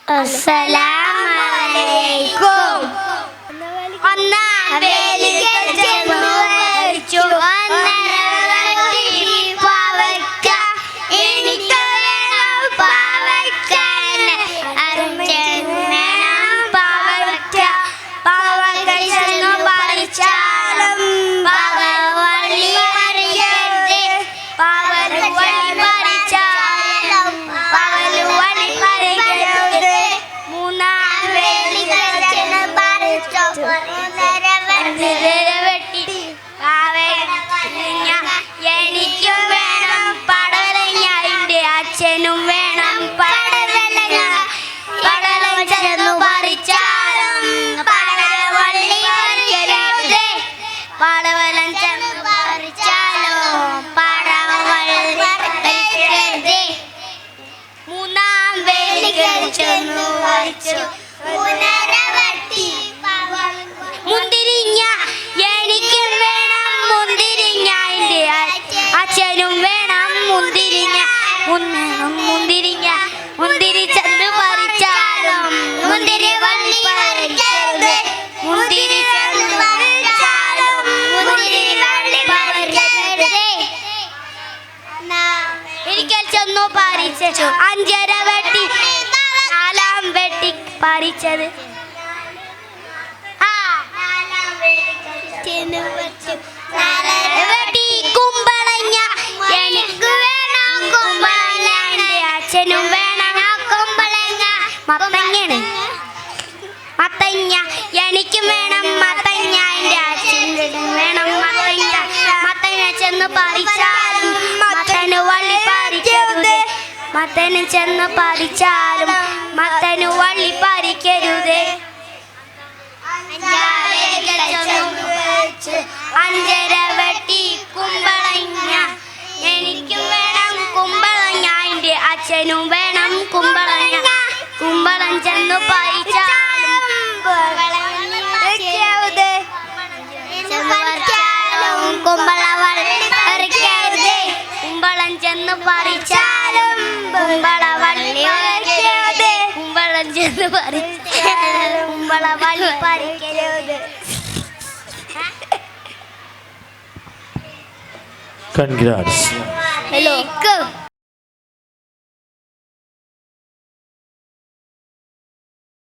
അസ്സലാമലൈക്കും. ഒന്നാം വേലിക്കൽ ചെന്നു വരിച്ചു പാവയ്ക്ക, എനിക്ക് വേണം പാവയ്ക്ക, പാവയ്ക്ക. പാവയ്ക്ക ചെന്നു പറിച്ചാലും പാവവള്ളി പറിക്കരുത്, പാവലുവള്ളി പറിച്ചാലും പാവലുവള്ളി പറിക്കരുത്. മൂന്നാം വേലിക്കൽ ചെന്നു പറിച്ചു വെട്ടി പാവയ്ക്ക, എനിക്കും വേണം പടവലങ്ങ, എൻ്റെ അച്ഛനും വേണം പടവലങ്ങ. പടവലങ്ങ ചെന്നു പറിച്ചാലും പടവലവള്ളി പറിക്കരുത്, പടവലം ചെന്നു പറിച്ചാലും പടവലവള്ളി പറിക്കരുത്. മൂന്നാം വേലിക്കൽ ചെന്നു പറിച്ചു മുന്തിരിങ്ങ, എനിക്കും വേണം മുന്തിരിങ്ങ, എൻ്റെ അച്ഛനും വേണം മുന്തിരിങ്ങ. മുന്തിരിങ്ങ മുന്തിരി ചെന്ന് പറിച്ചാലും മുന്തിരി വള്ളി പറിക്കരുത്, മുന്തിരി ചെന്ന് പറിച്ചാലും മുന്തിരി വള്ളി പറിക്കരുത്. ഒരിക്കൽ ചെന്നു പറിച്ചു അഞ്ചര വെട്ടി നാലാം വെട്ടി പറിച്ചത് വെട്ടി കുമ്പളങ്ങ, എനിക്ക് വേണം കുമ്പളങ്ങ, എൻ്റെ അച്ഛനും വേണം കുമ്പളങ്ങ. മത്തങ്ങയാണ് മത്തങ്ങ, എനിക്കും വേണം മത്തങ്ങ, എൻ്റെ അച്ഛനും വേണം മത്തങ്ങ. മത്തങ്ങ ചെന്ന് പറിച്ചാലും മത്തന് വള്ളി പറിക്കരുത്, മത്തന് ചെന്ന് പറിച്ചാലും മത്തന് വള്ളി പറിക്കരുത്. അഞ്ചര വെട്ടി കുമ്പളങ്ങ, എനിക്കും വേണം കുമ്പളങ്ങ, എൻ്റെ അച്ഛനും വേണം കുമ്പളങ്ങ. കുമ്പളം ചെന്നു പറിച്ചാലും കുമ്പളവള്ളി പറിക്കരുത്, കുമ്പളം ചെന്നു പറിച്ചാലും കുമ്പളവള്ളി പറിക്കരുത്, കുമ്പളം ചെന്ന് പറിച്ചാലും കുമ്പളവള്ളി പറിക്കരുത്. Congrats. Hello.